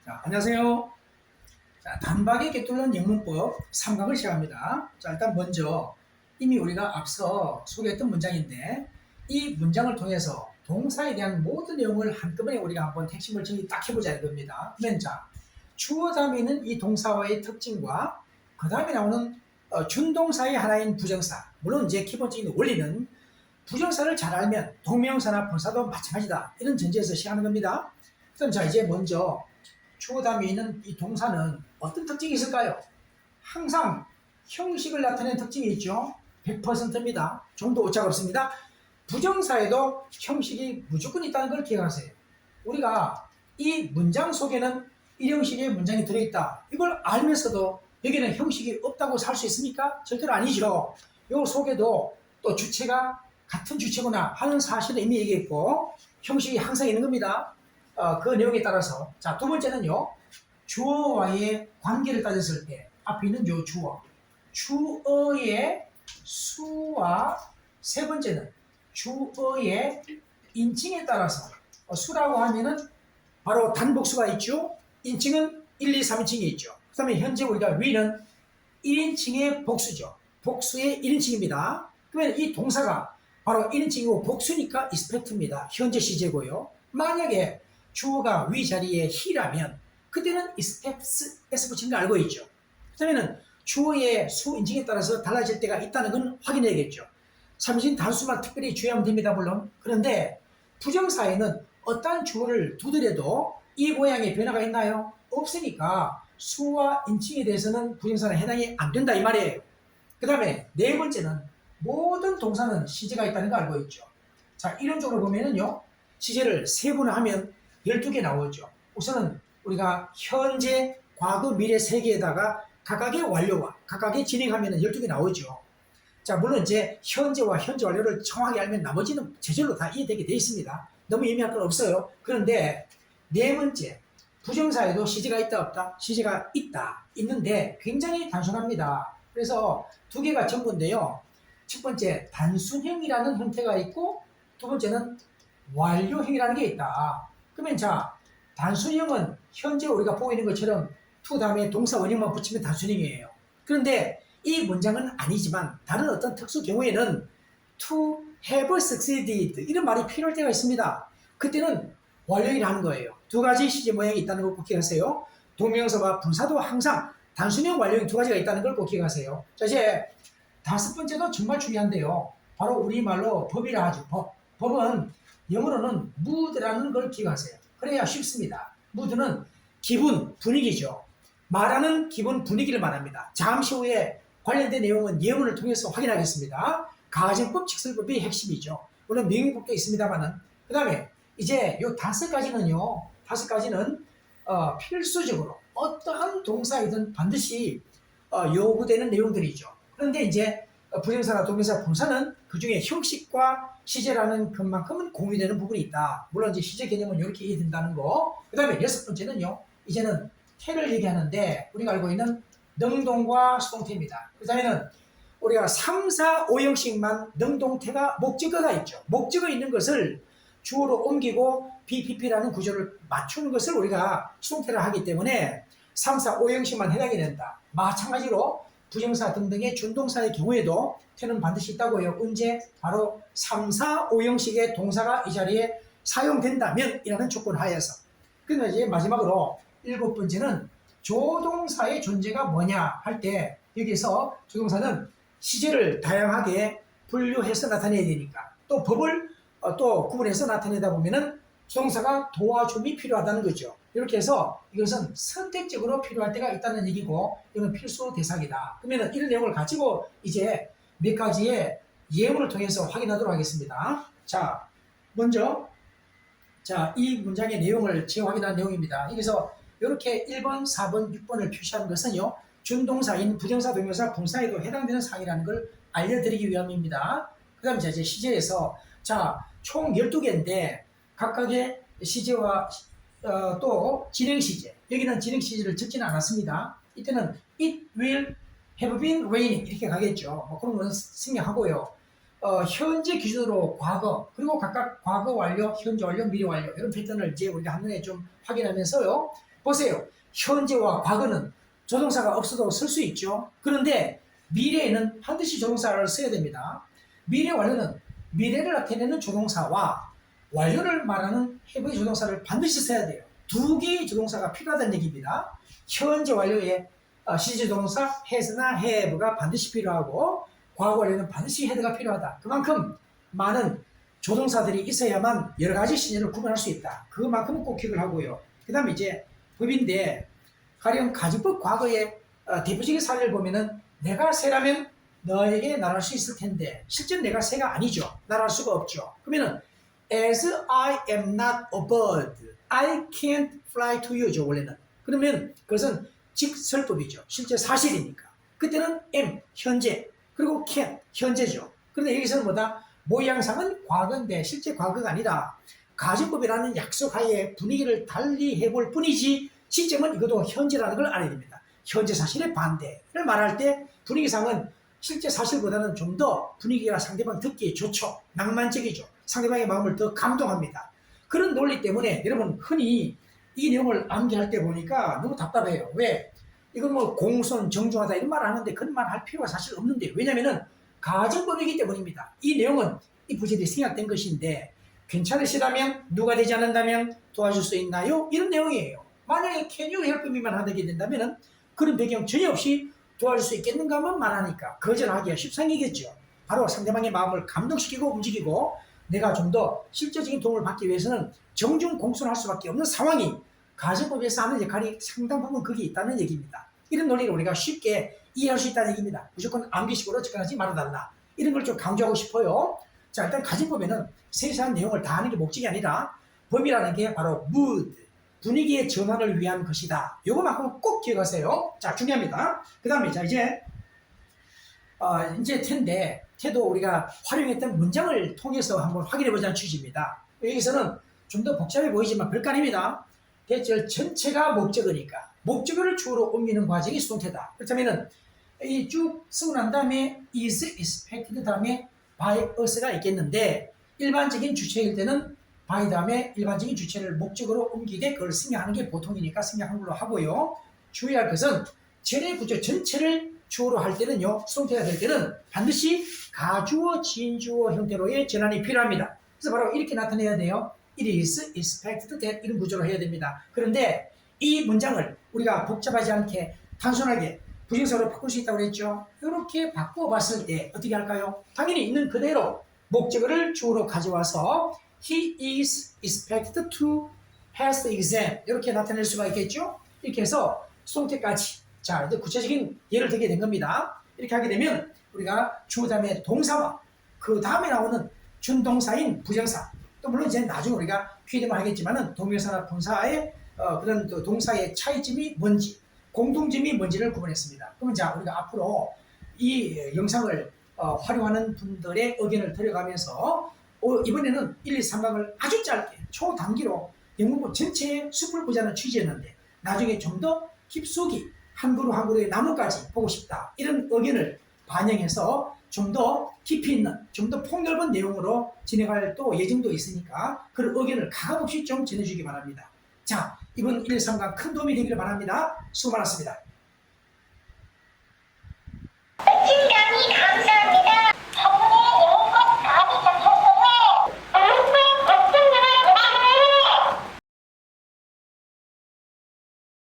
자, 안녕하세요. 자, 단박에 꿰뚫는 영문법 3강을 시작합니다. 자, 일단 먼저 이미 우리가 앞서 소개했던 문장인데 이 문장을 통해서 동사에 대한 모든 내용을 한꺼번에 우리가 한번 핵심을 정리 딱 해보자 이겁니다. 그러면 자, 주어 다음에 있는 이 동사와의 특징과 그 다음에 나오는 준동사의 하나인 부정사, 물론 이제 기본적인 원리는 부정사를 잘 알면 동명사나 분사도 마찬가지다 이런 전제에서 시작하는 겁니다. 그럼 자, 이제 먼저 주어 다음에 있는 이 동사는 어떤 특징이 있을까요? 항상 형식을 나타내는 특징이 있죠. 100%입니다. 좀 더 오차가 없습니다. 부정사에도 형식이 무조건 있다는 걸 기억하세요. 우리가 이 문장 속에는 이 형식의 문장이 들어있다. 이걸 알면서도 여기는 형식이 없다고 살 수 있습니까? 절대로 아니죠. 이 속에도 또 주체가 같은 주체구나 하는 사실을 이미 얘기했고 형식이 항상 있는 겁니다. 그 내용에 따라서 자, 두 번째는요. 주어와의 관계를 따졌을 때 앞에 있는 요 주어의 수와 세 번째는 주어의 인칭에 따라서 수라고 하면은 바로 단복수가 있죠. 인칭은 1, 2, 3인칭이 있죠. 그 다음에 현재 우리가 위는 1인칭의 복수죠. 복수의 1인칭입니다. 그러면 이 동사가 바로 1인칭이고 복수니까 이스펙트입니다. 현재 시제고요. 만약에 주어가 위 자리에 he라면 그때는 is s 붙이는 거 알고 있죠. 그러면 주어의 수 인칭에 따라서 달라질 때가 있다는 건 확인해야겠죠. 3인칭 단수만 특별히 주의하면 됩니다. 물론. 그런데 부정사에는 어떠한 주어를 두더라도 이 모양의 변화가 있나요? 없으니까 수와 인칭에 대해서는 부정사는 해당이 안 된다 이 말이에요. 그 다음에 네 번째는 모든 동사는 시제가 있다는 거 알고 있죠. 자, 이론적으로 보면은요. 시제를 세분화하면 12개 나오죠. 우선은 우리가 현재, 과거, 미래 3개에다가 각각의 완료와 각각의 진행하면 12개 나오죠. 자, 물론 이제 현재와 현재 완료를 정확하게 알면 나머지는 제절로 다 이해되게 되어 있습니다. 너무 예민할 건 없어요. 그런데 네 번째, 부정사에도 시제가 있다 없다? 시제가 있다. 있는데 굉장히 단순합니다. 그래서 두 개가 전부인데요. 첫 번째, 단순형이라는 형태가 있고 두 번째는 완료형이라는 게 있다. 그러면 자, 단순형은 현재 우리가 보고 있는 것처럼 to 다음에 동사 원형만 붙이면 단순형이에요. 그런데 이 문장은 아니지만 다른 어떤 특수 경우에는 to have succeeded 이런 말이 필요할 때가 있습니다. 그때는 완료형이라는 거예요. 두 가지 시제 모양이 있다는 걸 꼭 기억하세요. 동명사와 분사도 항상 단순형, 완료형 두 가지가 있다는 걸 꼭 기억하세요. 자, 이제 다섯 번째도 정말 중요한데요. 바로 우리말로 법이라 하죠. 법은 영어로는 mood라는 걸 기억하세요. 그래야 쉽습니다. mood는 기분, 분위기죠. 말하는 기분, 분위기를 말합니다. 잠시 후에 관련된 내용은 예문을 통해서 확인하겠습니다. 가정법, 직설법이 핵심이죠. 물론 명령법도 있습니다만은. 그 다음에 이제 요 다섯 가지는 필수적으로 어떠한 동사이든 반드시 요구되는 내용들이죠. 그런데 이제 부정사나 동명사, 분사는 그 중에 형식과 시제라는 것만큼은 공유되는 부분이 있다. 물론 이제 시제 개념은 이렇게 이해된다는 거. 그 다음에 여섯 번째는요. 이제는 태를 얘기하는데 우리가 알고 있는 능동과 수동태입니다. 그 다음에는 우리가 3, 4, 5형식만 능동태가 목적어가 있죠. 목적어 있는 것을 주어로 옮기고 BPP라는 구조를 맞추는 것을 우리가 수동태를 하기 때문에 3, 4, 5형식만 해당이 된다. 마찬가지로 부정사 등등의 준동사의 경우에도 태는 반드시 있다고요. 언제? 바로 3, 4, 5형식의 동사가 이 자리에 사용된다면 이라는 조건 하에서. 그러면 이제 마지막으로 일곱 번째는 조동사의 존재가 뭐냐 할 때 여기서 조동사는 시제를 다양하게 분류해서 나타내야 되니까 또 법을 또 구분해서 나타내다 보면은 조동사가 도와줌이 필요하다는 거죠. 이렇게 해서 이것은 선택적으로 필요할 때가 있다는 얘기고 이건 필수 대상이다. 그러면 이런 내용을 가지고 이제 몇 가지의 예문을 통해서 확인하도록 하겠습니다. 자, 먼저 이 문장의 내용을 지금 확인한 내용입니다. 여기서 이렇게 1번, 4번, 6번을 표시한 것은요. 준동사인 부정사, 동명사, 분사에도 해당되는 사항이라는 걸 알려드리기 위함입니다. 그 다음에 이제 시제에서 총 12개인데 각각의 시제와 또 진행 시제, 여기는 진행 시제를 적지는 않았습니다. 이때는 it will have been raining 이렇게 가겠죠. 뭐 그런 건 생략하고요. 현재 기준으로 과거, 그리고 각각 과거 완료, 현재 완료, 미래 완료 이런 패턴을 이제 우리가 한눈에 좀 확인하면서요. 보세요. 현재와 과거는 조동사가 없어도 쓸 수 있죠. 그런데 미래에는 반드시 조동사를 써야 됩니다. 미래 완료는 미래를 나타내는 조동사와 완료를 말하는 have의 조동사를 반드시 써야 돼요. 두 개의 조동사가 필요하다는 얘기입니다. 현재 완료에 시제 조동사 has나 have가 반드시 필요하고 과거 완료는 반드시 had가 필요하다. 그만큼 많은 조동사들이 있어야만 여러 가지 시제를 구분할 수 있다. 그만큼은 꼭 기억을 하고요. 그 다음에 이제 법인데 가령 가정법 과거의 대표적인 사례를 보면은 내가 새라면 너에게 날아갈 수 있을 텐데 실제는 내가 새가 아니죠. 날아갈 수가 없죠. 그러면은 as I am not a bird, I can't fly to you죠. 원래는. 그러면 그것은 직설법이죠. 실제 사실이니까. 그때는 am, 현재, 그리고 can, 현재죠. 그런데 여기서는 뭐다? 모양상은 과거인데 실제 과거가 아니라 가정법이라는 약속하에 분위기를 달리 해볼 뿐이지 시점은 이것도 현재라는 걸 알아야 됩니다. 현재 사실의 반대를 말할 때 분위기상은 실제 사실보다는 좀 더 분위기가 상대방 듣기에 좋죠. 낭만적이죠. 상대방의 마음을 더 감동합니다. 그런 논리 때문에 여러분 흔히 이 내용을 암기할 때 보니까 너무 답답해요. 왜? 이건 뭐 공손, 정중하다 이런 말을 하는데 그런 말 할 필요가 사실 없는데 왜냐면은 가정법이기 때문입니다. 이 내용은 이 부제들이 생략된 것인데 괜찮으시다면 누가 되지 않는다면 도와줄 수 있나요? 이런 내용이에요. 만약에 can you help me만 하게 된다면 그런 배경 전혀 없이 도와줄 수 있겠는가만 말하니까 거절하기가 십상이겠죠. 바로 상대방의 마음을 감동시키고 움직이고 내가 좀 더 실질적인 도움을 받기 위해서는 정중 공손할 수밖에 없는 상황이 가정법에서 하는 역할이 상당 부분 거기 있다는 얘기입니다. 이런 논리를 우리가 쉽게 이해할 수 있다는 얘기입니다. 무조건 암기식으로 접근하지 말아달라. 이런 걸 좀 강조하고 싶어요. 자, 일단 가정법에는 세세한 내용을 다 하는 게 목적이 아니라 법이라는 게 바로 mood, 분위기의 전환을 위한 것이다. 요거만큼 꼭 기억하세요. 자, 중요합니다. 그 다음에 자 이제 텐데 태도 우리가 활용했던 문장을 통해서 한번 확인해보자는 취지입니다. 여기서는 좀 더 복잡해 보이지만 별거 아닙니다. 대절 전체가 목적어니까 목적어를 주어로 옮기는 과정이 수동태다. 그렇다면은 이 쭉 쓰고 난 다음에 is expected 다음에 by us가 있겠는데 일반적인 주체일 때는 by 다음에 일반적인 주체를 목적으로 옮기되 그걸 생략하는 게 보통이니까 생략한 걸로 하고요. 주의할 것은 전의 부처 전체를 주어로 할 때는요. 수동태가 될 때는 반드시 가주어, 진주어 형태로의 전환이 필요합니다. 그래서 바로 이렇게 나타내야 돼요. It is expected that 이런 구조로 해야 됩니다. 그런데 이 문장을 우리가 복잡하지 않게 단순하게 부정사로 바꿀 수 있다고 그랬죠. 이렇게 바꿔봤을 때 어떻게 할까요? 당연히 있는 그대로 목적어를 주어로 가져와서 He is expected to pass the exam 이렇게 나타낼 수가 있겠죠. 이렇게 해서 수동태까지 자 이제 구체적인 예를 들게 된 겁니다. 이렇게 하게 되면 우리가 주어 다음에 동사와 그 다음에 나오는 준동사인 부정사 또 물론 이제 나중에 우리가 피해되면 하겠지만은 동명사나 분사의 그런 동사의 차이점이 뭔지 공통점이 뭔지를 구분했습니다. 그러면 자 우리가 앞으로 이 영상을 활용하는 분들의 의견을 들어가면서 이번에는 1, 2, 3강을 아주 짧게 초단기로 영문부 전체의 숲을 보자는 취지였는데 나중에 좀 더 깊숙이 한 그루 한 그루의 나무까지 보고 싶다 이런 의견을 반영해서 좀 더 깊이 있는 좀 더 폭넓은 내용으로 진행할 또 예정도 있으니까 그런 의견을 가감없이 좀 전해주기 바랍니다. 자 이번 1, 2, 3강 큰 도움이 되기를 바랍니다. 수고 많았습니다. 친감이 감사합니다.